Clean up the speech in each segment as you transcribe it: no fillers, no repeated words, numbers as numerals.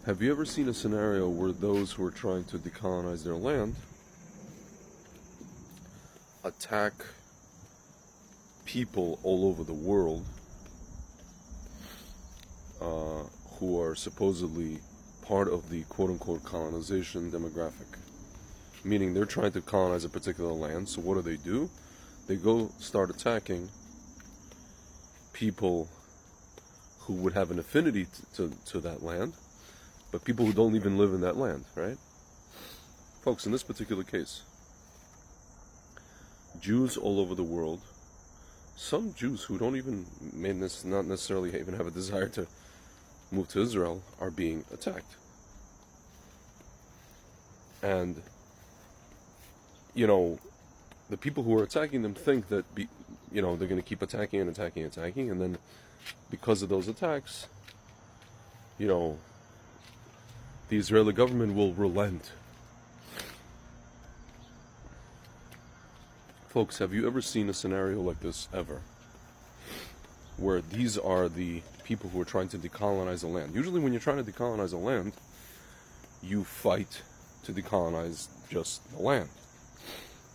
Have you ever seen a scenario where those who are trying to decolonize their land attack people all over the world who are supposedly part of the quote-unquote colonization demographic? Meaning they're trying to colonize a particular land, so what do? They go start attacking people who would have an affinity to that land, but people who don't even live in that land, right? Folks, in this particular case, Jews all over the world, some Jews who don't even, not necessarily even have a desire to move to Israel, are being attacked. And, the people who are attacking them think that, they're going to keep attacking, and then because of those attacks, the Israeli government will relent. Folks, have you ever seen a scenario like this ever? Where these are the people who are trying to decolonize a land. Usually when you're trying to decolonize a land, you fight to decolonize just the land.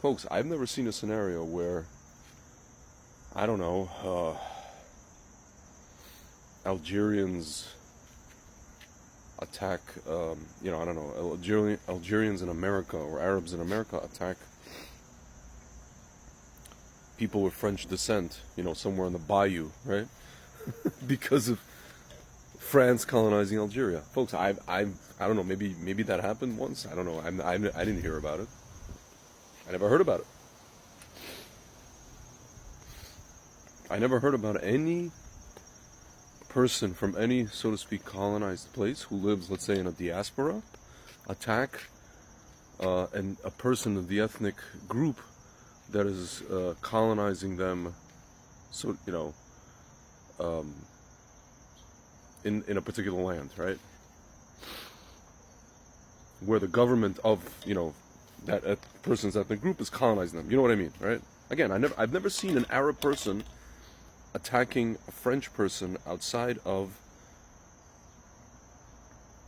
Folks, I've never seen a scenario where, Algerians attack, Algerians in America or Arabs in America attack people with French descent, somewhere in the bayou, right? Because of France colonizing Algeria. Folks, I don't know, maybe that happened once. I don't know. I didn't hear about it. I never heard about it. I never heard about any person from any, so to speak, colonized place who lives, let's say, in a diaspora, attack and a person of the ethnic group that is colonizing them, so in a particular land, right? Where the government of that person's ethnic group is colonizing them. You know what I mean, right? Again, I've never seen an Arab person attacking a French person outside of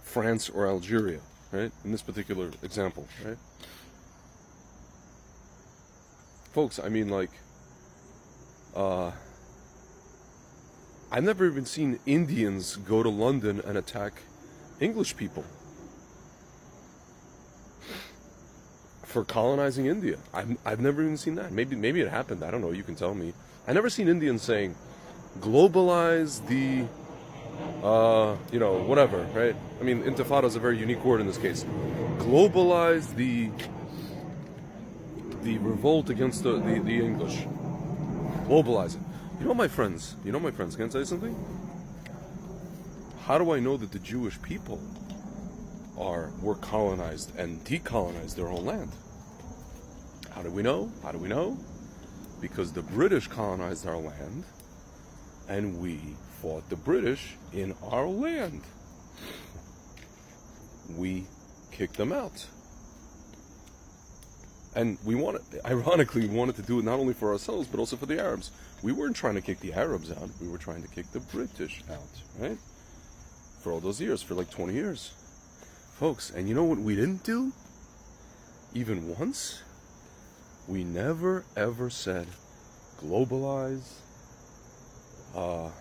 France or Algeria, right? In this particular example, right? Folks, I've never even seen Indians go to London and attack English people for colonizing India. I've never even seen that. Maybe it happened. I don't know. You can tell me. I never seen Indians saying, "Globalize the, whatever." Right? I mean, Intifada is a very unique word in this case. Globalize the revolt against the English. Globalize it. My friends. Can I tell you something? How do I know that the Jewish people were colonized and decolonized their own land? How do we know? Because the British colonized our land, and we fought the British in our land. We kicked them out. And ironically, we wanted to do it not only for ourselves, but also for the Arabs. We weren't trying to kick the Arabs out, we were trying to kick the British out, right? For all those years, for like 20 years. Folks, and you know what we didn't do? Even once? We never ever said, globalize, the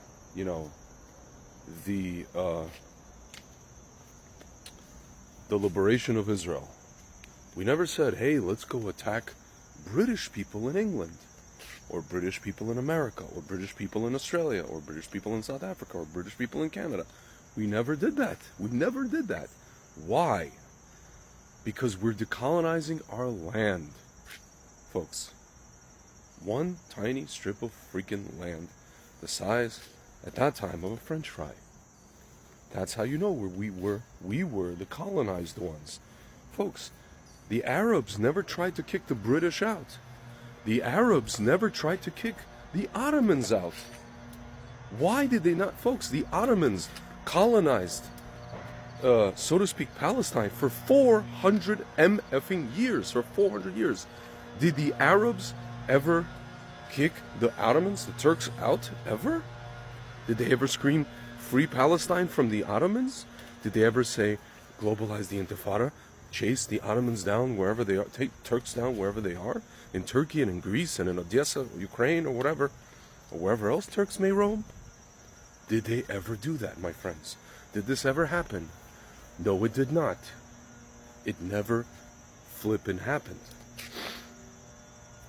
liberation of Israel. We never said, hey, let's go attack British people in England, or British people in America, or British people in Australia, or British people in South Africa, or British people in Canada. We never did that. Why? Because we're decolonizing our land, folks. One tiny strip of freaking land, the size, at that time, of a French fry. That's how you know we were the colonized ones. Folks, the Arabs never tried to kick the British out. The Arabs never tried to kick the Ottomans out. Why did they not? Folks, the Ottomans colonized, so to speak, Palestine for 400 MFing years. For 400 years. Did the Arabs ever kick the Ottomans, the Turks, out? Ever? Did they ever scream, free Palestine from the Ottomans? Did they ever say, globalize the Intifada? Chase the Ottomans down wherever they are, take Turks down wherever they are? In Turkey and in Greece and in Odessa, Ukraine or whatever, or wherever else Turks may roam? Did they ever do that, my friends? Did this ever happen? No, it did not. It never flippin' happened.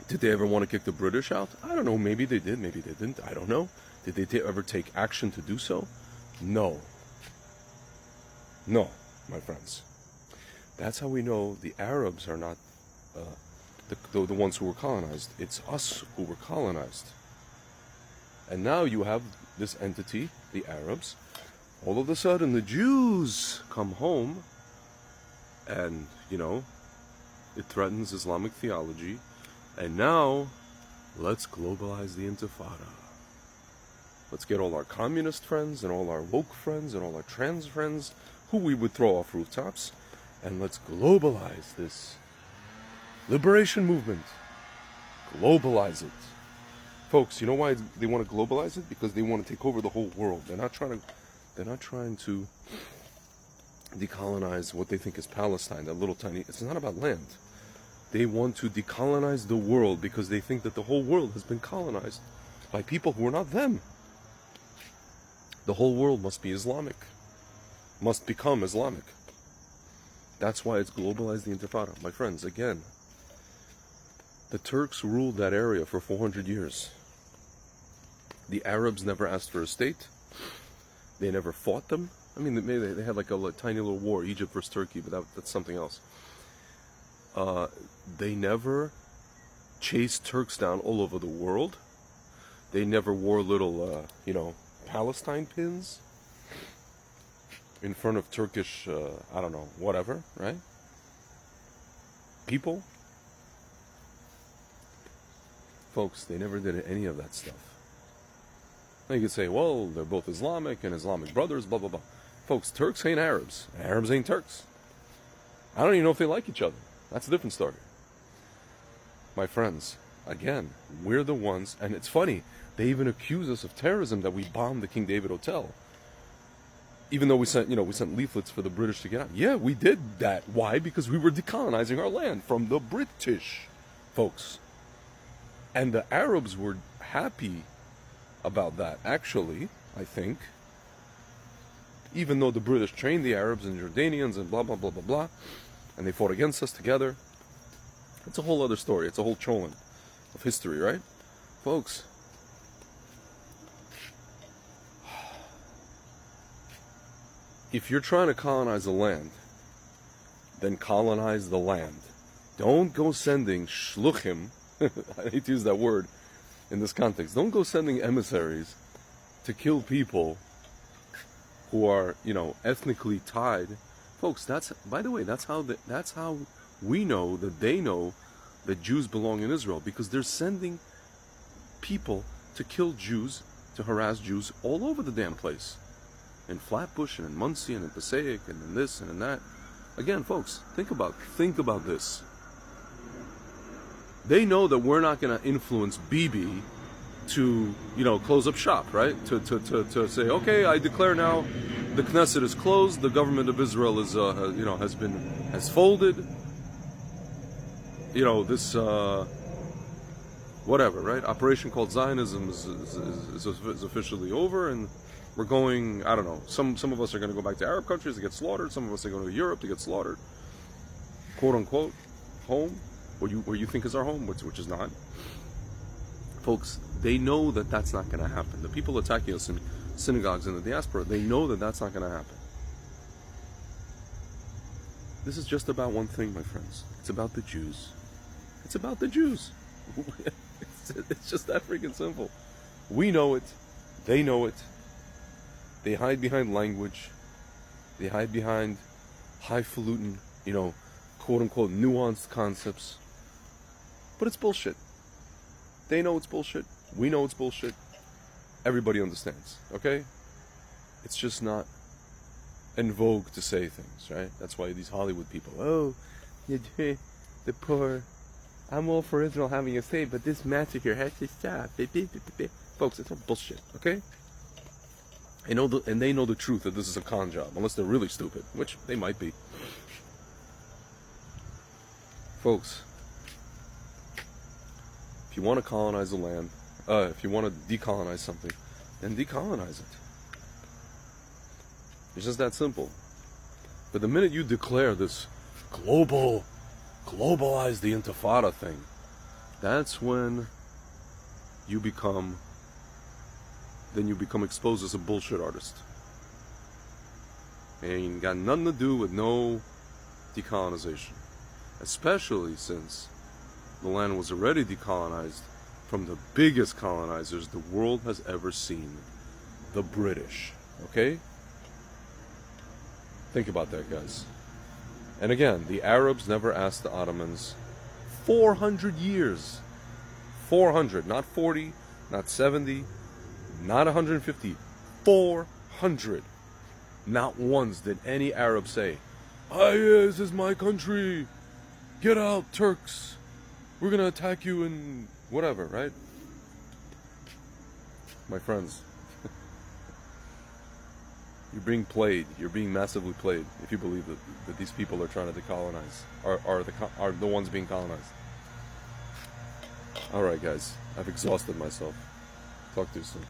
Did they ever want to kick the British out? I don't know. Maybe they did. Maybe they didn't. I don't know. Did they ever take action to do so? No. No, my friends. That's how we know the Arabs are not the ones who were colonized. It's us who were colonized. And now you have this entity, the Arabs. All of a sudden, the Jews come home, and, it threatens Islamic theology. And now, let's globalize the Intifada. Let's get all our communist friends and all our woke friends and all our trans friends, who we would throw off rooftops, and let's globalize this liberation movement. Globalize it. Folks, you know why they want to globalize it? Because they want to take over the whole world. They're not trying to decolonize what they think is Palestine, that little tiny... It's not about land. They want to decolonize the world because they think that the whole world has been colonized by people who are not them. The whole world must be Islamic. Must become Islamic. That's why it's globalized the Intifada. My friends, again, the Turks ruled that area for 400 years. The Arabs never asked for a state. They never fought them. I mean, maybe they had like a tiny little war, Egypt versus Turkey, but that's something else. They never chased Turks down all over the world. They never wore little, Palestine pins in front of Turkish, I don't know, whatever, right? People. Folks, they never did any of that stuff. Now you could say, well, they're both Islamic and Islamic brothers, blah, blah, blah. Folks, Turks ain't Arabs. Arabs ain't Turks. I don't even know if they like each other. That's a different story. My friends, again, we're the ones, and it's funny, they even accuse us of terrorism that we bombed the King David Hotel. Even though we sent leaflets for the British to get out. Yeah, we did that. Why? Because we were decolonizing our land from the British, folks. And the Arabs were happy about that, actually, I think. Even though the British trained the Arabs and Jordanians and blah, blah, blah, blah, blah, and they fought against us together. It's a whole other story. It's a whole cholent of history, right? Folks, if you're trying to colonize a land, then colonize the land. Don't go sending shluchim, I hate to use that word in this context, don't go sending emissaries to kill people who are, ethnically tied. Folks, by the way, that's how we know that they know that Jews belong in Israel, because they're sending people to kill Jews, to harass Jews all over the damn place. In Flatbush and in Muncie and in Passaic and in this and in that. Again, folks, think about this. They know that we're not going to influence Bibi to, close up shop, right? To say, okay, I declare now the Knesset is closed, the government of Israel is, has folded. This, whatever, right? Operation called Zionism is officially over, and we're going, I don't know, some of us are going to go back to Arab countries to get slaughtered, some of us are going to Europe to get slaughtered, quote unquote, home, where you think is our home, which is not. Folks, they know that that's not going to happen. The people attacking us in synagogues in the diaspora, they know that that's not going to happen. This is just about one thing, my friends. It's about the Jews. It's about the Jews. It's just that freaking simple. We know it. They know it. They hide behind language. They hide behind highfalutin, quote-unquote nuanced concepts. But it's bullshit. They know it's bullshit. We know it's bullshit. Everybody understands, okay? It's just not in vogue to say things, right? That's why these Hollywood people, the poor, I'm all for Israel having a say, but this massacre has to stop. Folks, it's all bullshit, okay? And they know the truth that this is a con job, unless they're really stupid, which they might be. Folks, if you want to colonize the land, if you want to decolonize something, then decolonize it. It's just that simple. But the minute you declare this globalize the Intifada thing, that's when you become exposed as a bullshit artist. And got nothing to do with no decolonization. Especially since the land was already decolonized from the biggest colonizers the world has ever seen, the British. Okay? Think about that, guys. And again, the Arabs never asked the Ottomans 400 years. 400, not 40, not 70, not 150. 400. Not once did any Arab say, this is my country. Get out, Turks. We're going to attack you and whatever, right? My friends, you're being played. You're being massively played if you believe that these people are trying to decolonize, are the ones being colonized. Alright, guys. I've exhausted myself. Talk to you soon.